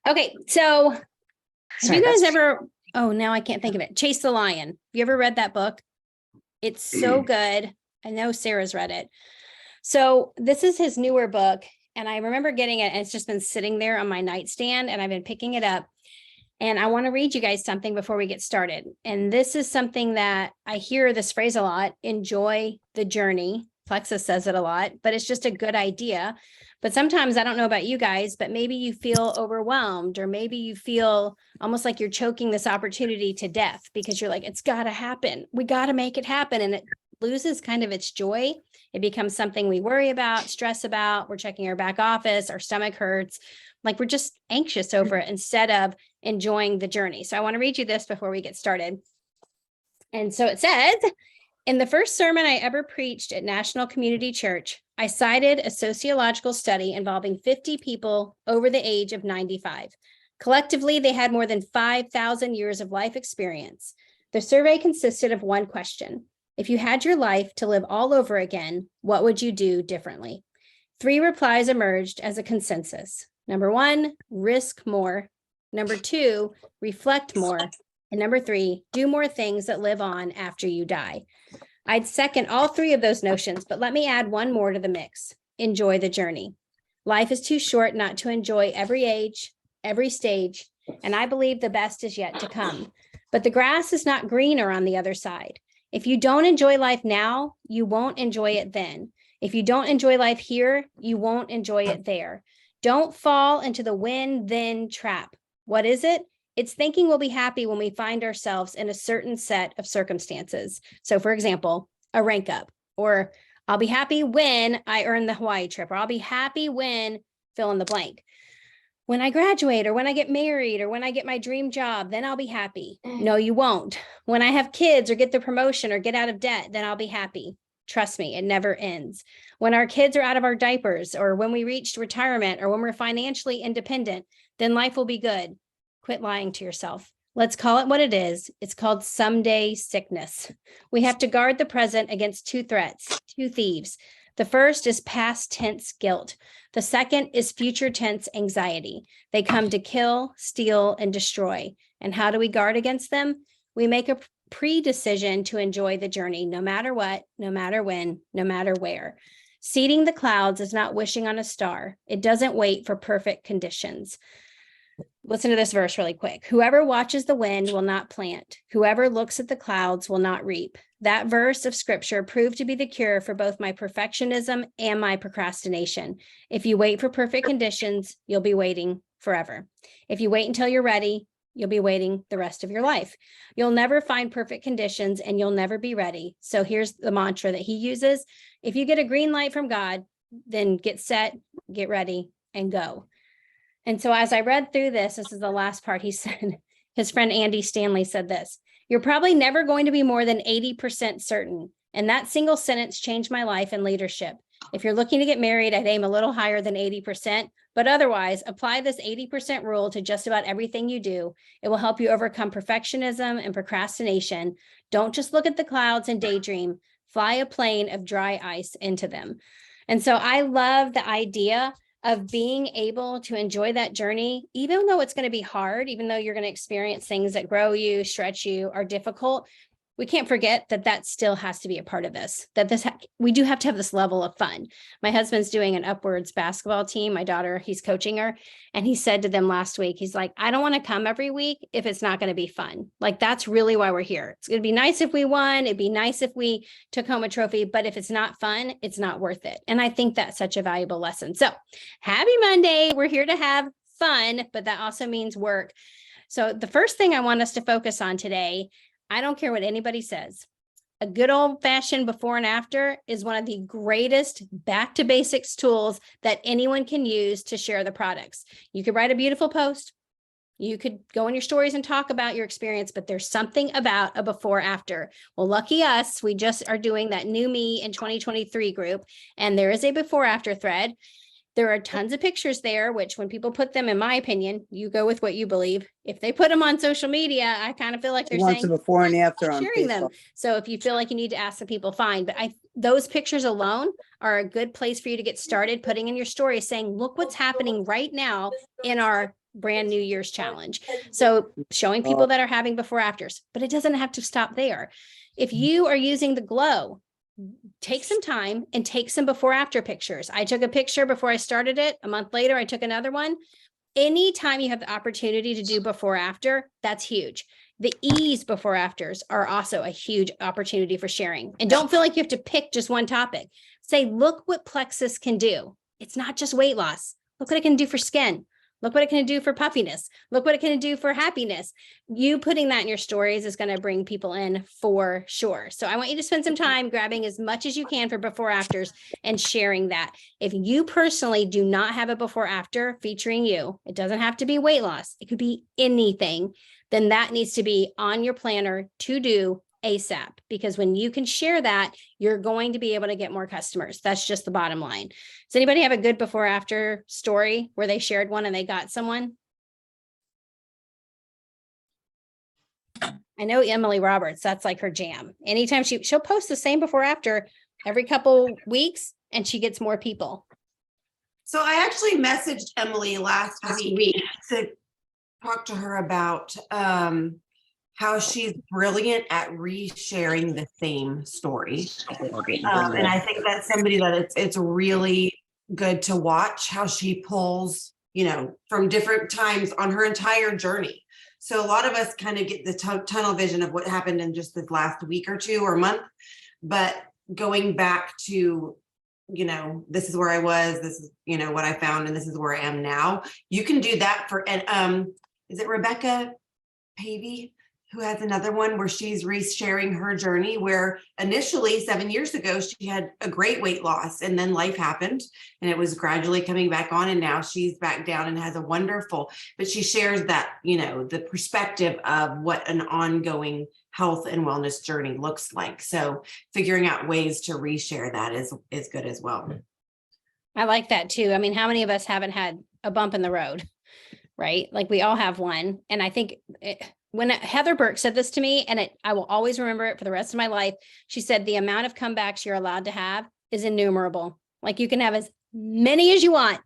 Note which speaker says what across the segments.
Speaker 1: Okay, so have
Speaker 2: Sorry,
Speaker 1: you guys
Speaker 2: that's-
Speaker 1: ever, oh, now I can't think of it. Chase the Lion. Have you ever read that book? It's so good. I know Sarah's read it. So this is his newer book, and I remember getting it, and it's just been sitting there on my nightstand, and I've been picking it up. And I want to read you guys something before we get started. And this is something that I hear this phrase a lot, enjoy the journey. Plexus says it a lot, but it's just a good idea. But sometimes I don't know about you guys, but maybe you feel overwhelmed, or maybe you feel almost like you're choking this opportunity to death because you're like, it's got to happen. We got to make it happen. And it loses kind of its joy. It becomes something we worry about, stress about. We're checking our back office, our stomach hurts. Like we're just anxious over it instead of enjoying the journey. So I want to read you this before we get started. And so it says, in the first sermon I ever preached at National Community Church, I cited a sociological study involving 50 people over the age of 95. Collectively, they had more than 5,000 years of life experience. The survey consisted of one question. If you had your life to live all over again, what would you do differently? 3 replies emerged as a consensus. Number 1, risk more. Number 2, reflect more. And number 3, do more things that live on after you die. I'd second all 3 of those notions, but let me add one more to the mix. Enjoy the journey. Life is too short not to enjoy every age, every stage, and I believe the best is yet to come. But the grass is not greener on the other side. If you don't enjoy life now, you won't enjoy it then. If you don't enjoy life here, you won't enjoy it there. Don't fall into the win-then trap. What is it? It's thinking we'll be happy when we find ourselves in a certain set of circumstances. So for example, a rank up, or I'll be happy when I earn the Hawaii trip, or I'll be happy when fill in the blank. When I graduate, or when I get married, or when I get my dream job, then I'll be happy. No, you won't. When I have kids or get the promotion or get out of debt, then I'll be happy. Trust me, it never ends. When our kids are out of our diapers, or when we reach retirement, or when we're financially independent, then life will be good. Quit lying to yourself. Let's call it what it is. It's called someday sickness. We have to guard the present against 2 threats, 2 thieves. The first is past tense guilt. The second is future tense anxiety. They come to kill, steal, and destroy. And how do we guard against them? We make a pre-decision to enjoy the journey, no matter what, no matter when, no matter where. Seeding the clouds is not wishing on a star. It doesn't wait for perfect conditions. Listen to this verse really quick. Whoever watches the wind will not plant. Whoever looks at the clouds will not reap. That verse of scripture proved to be the cure for both my perfectionism and my procrastination. If you wait for perfect conditions, you'll be waiting forever. If you wait until you're ready, you'll be waiting the rest of your life. You'll never find perfect conditions and you'll never be ready. So here's the mantra that he uses. If you get a green light from God, then get set, get ready, and go. And so as I read through this is the last part. He said, his friend Andy Stanley said this, you're probably never going to be more than 80% certain. And that single sentence changed my life and leadership. If you're looking to get married, I'd aim a little higher than 80%, but otherwise apply this 80% rule to just about everything you do. It will help you overcome perfectionism and procrastination. Don't just look at the clouds and daydream, fly a plane of dry ice into them. And so I love the idea of being able to enjoy that journey, even though it's going to be hard, even though you're going to experience things that grow you, stretch you, are difficult. We can't forget that that still has to be a part of this, that we do have to have this level of fun. My husband's doing an Upwards basketball team. My daughter, he's coaching her. And he said to them last week, he's like, I don't want to come every week if it's not going to be fun. Like, that's really why we're here. It's going to be nice if we won. It'd be nice if we took home a trophy, but if it's not fun, it's not worth it. And I think that's such a valuable lesson. So happy Monday. We're here to have fun, but that also means work. So the first thing I want us to focus on today, I don't care what anybody says. A good old-fashioned before and after is one of the greatest back to basics tools that anyone can use to share the products. You could write a beautiful post. You could go in your stories and talk about your experience, but there's something about a before after. Well, lucky us, we just are doing that New Me in 2023 group, and there is a before after thread. There are tons of pictures there, which when people put them, in my opinion, you go with what you believe. If they put them on social media, I kind of feel like they're saying
Speaker 2: before and after on
Speaker 1: sharing
Speaker 2: Facebook.
Speaker 1: them. So if you feel like you need to ask some people, fine. But those pictures alone are a good place for you to get started putting in your story saying, look what's happening right now in our brand new year's challenge. So showing people that are having before afters, but it doesn't have to stop there. If you are using the glow, take some time and take some before after pictures. I took a picture before I started it. A month later, I took another one. Anytime you have the opportunity to do before after, that's huge. The ease before afters are also a huge opportunity for sharing. And don't feel like you have to pick just one topic. Say, look what Plexus can do. It's not just weight loss. Look what it can do for skin. Look what it can do for puffiness. Look what it can do for happiness. You putting that in your stories is going to bring people in for sure. So I want you to spend some time grabbing as much as you can for before afters and sharing that. If you personally do not have a before after featuring you, it doesn't have to be weight loss. It could be anything. Then that needs to be on your planner to do ASAP, because when you can share that, you're going to be able to get more customers. That's just the bottom line. Does anybody have a good before after story where they shared one and they got someone? I know Emily Roberts, that's like her jam. Anytime she'll post the same before after every couple weeks and she gets more people.
Speaker 2: So I actually messaged Emily last week to talk to her about how she's brilliant at resharing the same story. And I think that's somebody that it's really good to watch how she pulls, from different times on her entire journey. So a lot of us kind of get the tunnel vision of what happened in just this last week or two or month, but going back to, this is where I was, this is, what I found, and this is where I am now. You can do that for, and is it Rebecca Pavey who has another one where she's resharing her journey, where initially 7 years ago, she had a great weight loss and then life happened and it was gradually coming back on. And now she's back down and has a wonderful, but she shares that, the perspective of what an ongoing health and wellness journey looks like. So figuring out ways to reshare that is good as well.
Speaker 1: I like that too. I mean, how many of us haven't had a bump in the road, right? Like we all have one. And I think when Heather Burke said this to me, and I will always remember it for the rest of my life, she said, the amount of comebacks you're allowed to have is innumerable. Like you can have as many as you want.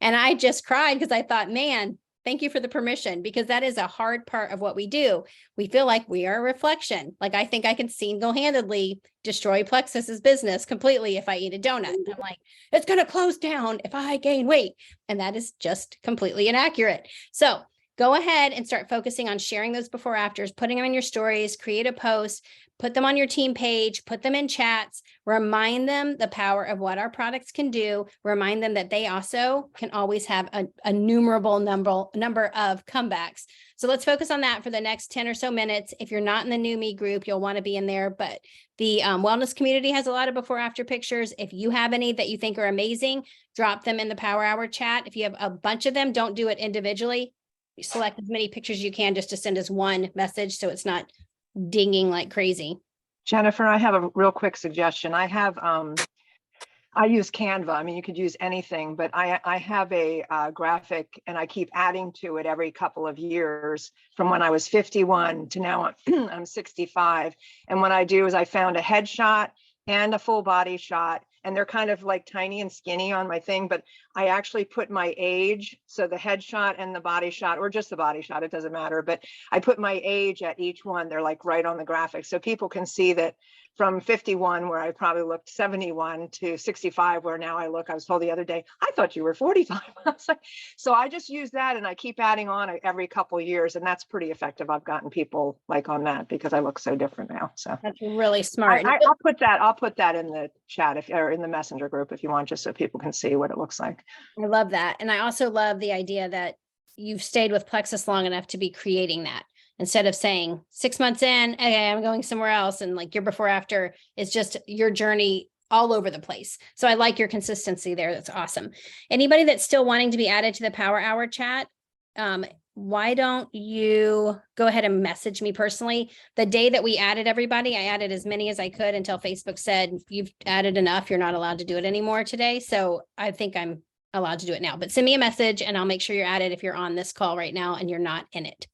Speaker 1: And I just cried because I thought, man, thank you for the permission, because that is a hard part of what we do. We feel like we are a reflection. Like I think I can single-handedly destroy Plexus's business completely if I eat a donut. I'm like, it's going to close down if I gain weight. And that is just completely inaccurate. So go ahead and start focusing on sharing those before afters, putting them in your stories, create a post, put them on your team page, put them in chats, remind them the power of what our products can do, remind them that they also can always have a innumerable number of comebacks. So let's focus on that for the next 10 or so minutes. If you're not in the New Me group, you'll want to be in there, but the wellness community has a lot of before after pictures. If you have any that you think are amazing, drop them in the Power Hour chat. If you have a bunch of them, don't do it individually. Select as many pictures as you can just to send us one message so it's not dinging like crazy.
Speaker 3: Jennifer, I have a real quick suggestion. I use Canva. I mean, you could use anything, but I have a graphic and I keep adding to it every couple of years from when I was 51 to now I'm 65. And what I do is I found a headshot and a full body shot, and they're kind of like tiny and skinny on my thing, but I actually put my age. So the headshot and the body shot, or just the body shot, it doesn't matter, but I put my age at each one. They're like right on the graphic. So people can see that from 51, where I probably looked 71, to 65, where now I was told the other day, I thought you were 45. I was like, so I just use that and I keep adding on every couple of years, and that's pretty effective. I've gotten people like on that because I look so different now. So
Speaker 1: that's really smart.
Speaker 3: I'll put that in the chat or in the messenger group if you want, just so people can see what it looks like.
Speaker 1: I love that. And I also love the idea that you've stayed with Plexus long enough to be creating that. Instead of saying 6 months in, okay, I'm going somewhere else, and like your before after is just your journey all over the place. So I like your consistency there. That's awesome. Anybody that's still wanting to be added to the Power Hour chat, why don't you go ahead and message me personally? The day that we added everybody, I added as many as I could until Facebook said, you've added enough, you're not allowed to do it anymore today. So I think I'm allowed to do it now, but send me a message and I'll make sure you're added if you're on this call right now and you're not in it.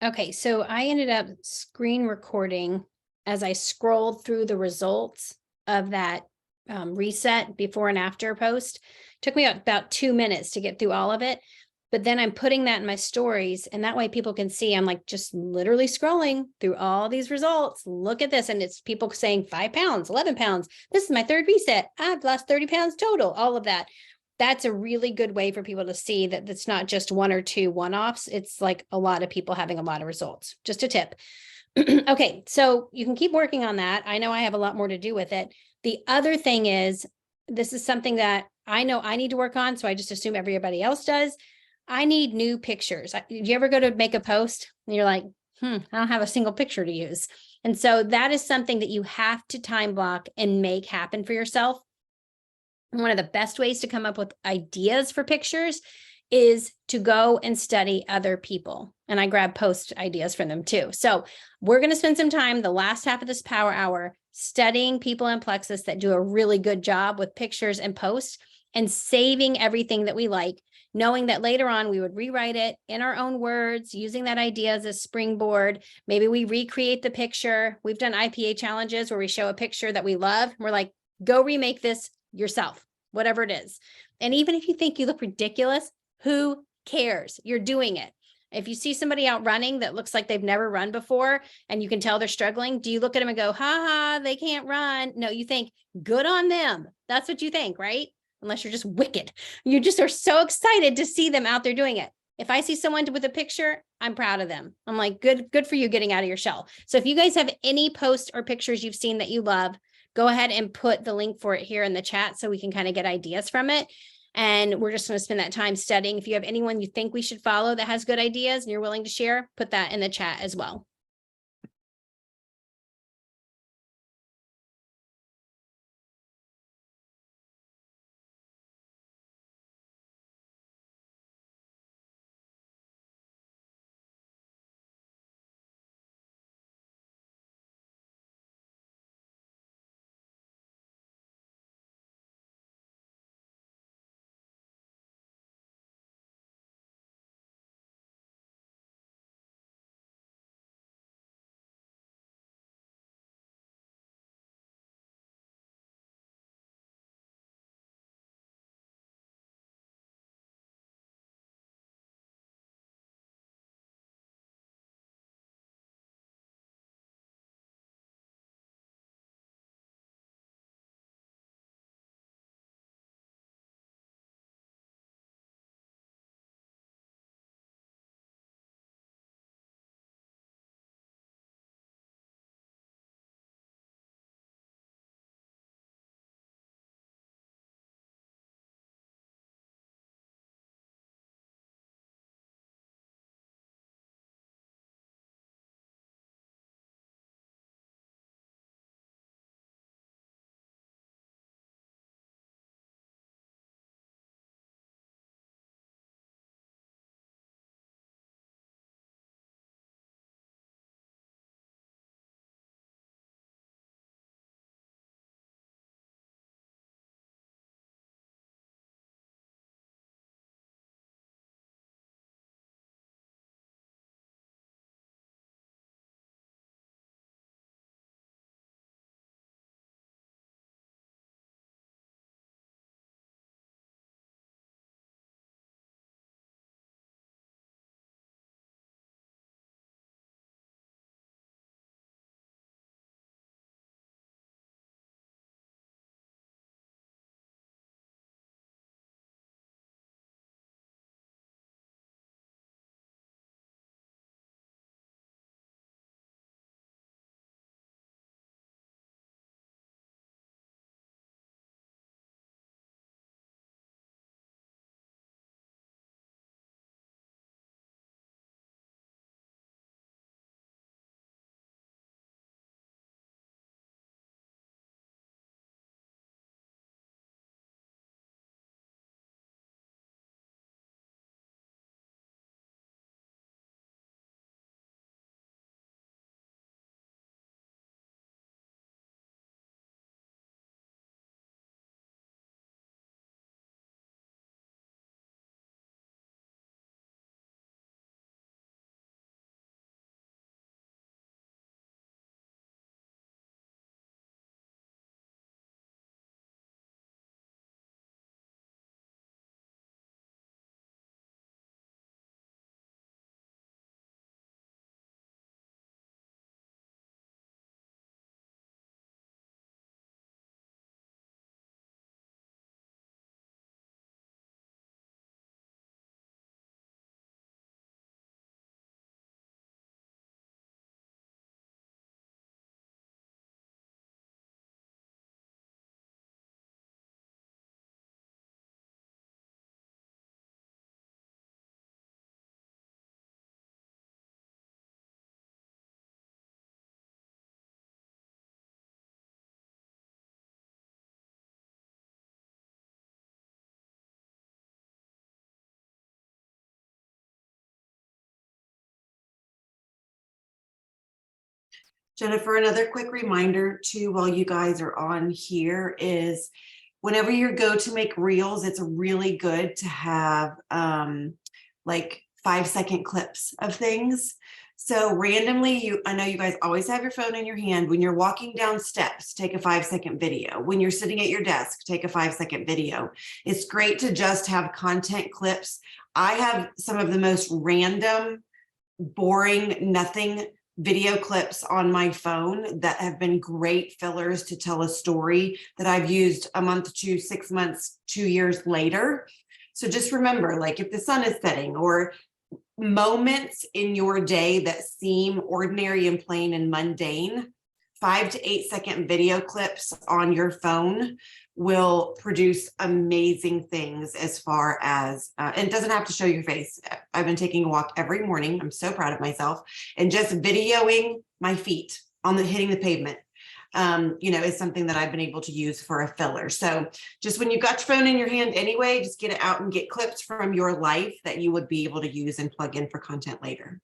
Speaker 1: Okay, so I ended up screen recording as I scrolled through the results of that reset before and after post. Took me about 2 minutes to get through all of it. But then I'm putting that in my stories, and that way people can see I'm like just literally scrolling through all these results. Look at this. And it's people saying 5 pounds, 11 pounds. This is my third reset. I've lost 30 pounds total, all of that. That's a really good way for people to see that it's not just one or two one-offs. It's like a lot of people having a lot of results. Just a tip. Okay, so you can keep working on that. I know I have a lot more to do with it. The other thing is, this is something that I know I need to work on, so I just assume everybody else does. I need new pictures. Do you ever go to make a post and you're like, I don't have a single picture to use? And so that is something that you have to time block and make happen for yourself. One of the best ways to come up with ideas for pictures is to go and study other people. And I grab post ideas from them too. So we're going to spend some time the last half of this power hour studying people in Plexus that do a really good job with pictures and posts and saving everything that we like, knowing that later on we would rewrite it in our own words, using that idea as a springboard. Maybe we recreate the picture. We've done IPA challenges where we show a picture that we love. And we're like, go remake this yourself, whatever it is. And even if you think you look ridiculous, who cares? You're doing it. If you see somebody out running that looks like they've never run before and you can tell they're struggling, do you look at them and go, ha ha, they can't run? No, you think, good on them. That's what you think, right? Unless you're just wicked. You just are so excited to see them out there doing it. If I see someone with a picture, I'm proud of them. I'm like, good for you getting out of your shell. So if you guys have any posts or pictures you've seen that you love, go ahead and put the link for it here in the chat so we can kind of get ideas from it. And we're just going to spend that time studying. If you have anyone you think we should follow that has good ideas and you're willing to share, put that in the chat as well.
Speaker 2: Jennifer, another quick reminder too, while you guys are on here, is whenever you go to make reels, it's really good to have like 5-second clips of things. So randomly, I know you guys always have your phone in your hand. When you're walking down steps, take a 5-second video. When you're sitting at your desk, take a 5-second video. It's great to just have content clips. I have some of the most random, boring, nothing video clips on my phone that have been great fillers to tell a story that I've used a month to 6 months, 2 years later. So just remember, like if the sun is setting or moments in your day that seem ordinary and plain and mundane, 5 to 8-second video clips on your phone will produce amazing things as far as, and it doesn't have to show your face. I've been taking a walk every morning. I'm so proud of myself, and just videoing my feet on hitting the pavement, is something that I've been able to use for a filler. So just when you've got your phone in your hand anyway, just get it out and get clips from your life that you would be able to use and plug in for content later.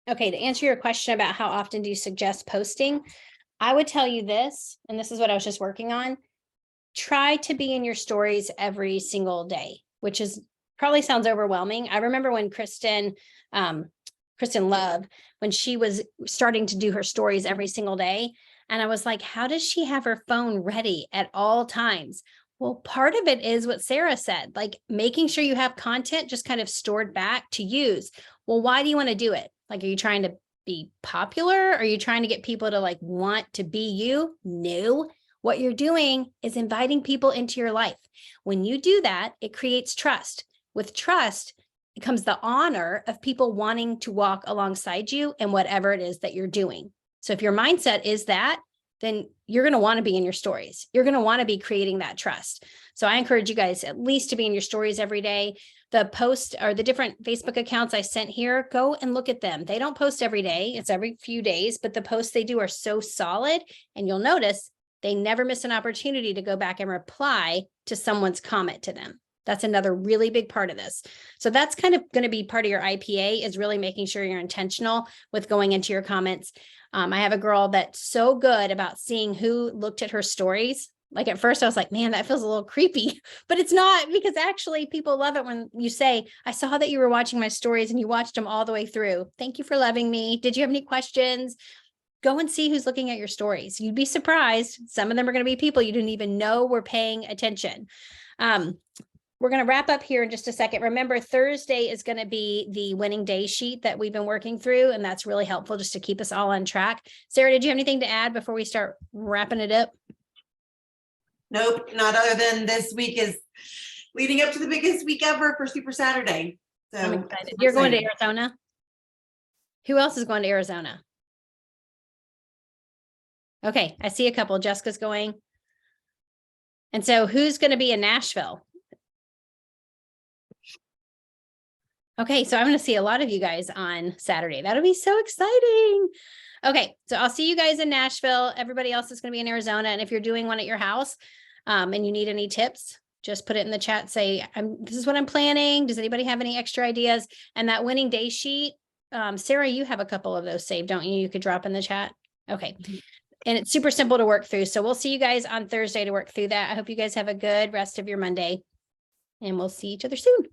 Speaker 1: Okay, to answer your question about how often do you suggest posting, I would tell you this, and this is what I was just working on. Try to be in your stories every single day, which is probably sounds overwhelming. I remember when Kristen Love, when she was starting to do her stories every single day, and I was like, how does she have her phone ready at all times? Well, part of it is what Sarah said, like making sure you have content just kind of stored back to use. Well, why do you want to do it? Like, are you trying to be popular? Are you trying to get people to like want to be you? No. What you're doing is inviting people into your life. When you do that, it creates trust. With trust, it comes the honor of people wanting to walk alongside you in whatever it is that you're doing. So if your mindset is that, then you're going to want to be in your stories. You're going to want to be creating that trust. So I encourage you guys at least to be in your stories every day. The post or the different Facebook accounts I sent here, go and look at them. They don't post every day. It's every few days, but the posts they do are so solid. And you'll notice they never miss an opportunity to go back and reply to someone's comment to them. That's another really big part of this. So that's kind of going to be part of your IPA, is really making sure you're intentional with going into your comments. I have a girl that's so good about seeing who looked at her stories. Like at first I was like, man, that feels a little creepy, but it's not, because actually people love it when you say, I saw that you were watching my stories and you watched them all the way through. Thank you for loving me. Did you have any questions? Go and see who's looking at your stories. You'd be surprised. Some of them are going to be people you didn't even know were paying attention. We're going to wrap up here in just a second. Remember, Thursday is going to be the winning day sheet that we've been working through, and that's really helpful just to keep us all on track. Sarah, did you have anything to add before we start wrapping it up?
Speaker 2: Nope, not other than this week is leading up to the biggest week ever for Super Saturday. So
Speaker 1: I'm excited. You're going to Arizona? Who else is going to Arizona? Okay, I see a couple. Jessica's going. And so who's going to be in Nashville? Okay, so I'm going to see a lot of you guys on Saturday. That'll be so exciting. Okay, so I'll see you guys in Nashville. Everybody else is going to be in Arizona. And if you're doing one at your house and you need any tips, just put it in the chat. Say, this is what I'm planning. Does anybody have any extra ideas? And that winning day sheet, Sarah, you have a couple of those saved, don't you? You could drop in the chat. Okay. And it's super simple to work through. So we'll see you guys on Thursday to work through that. I hope you guys have a good rest of your Monday. And we'll see each other soon.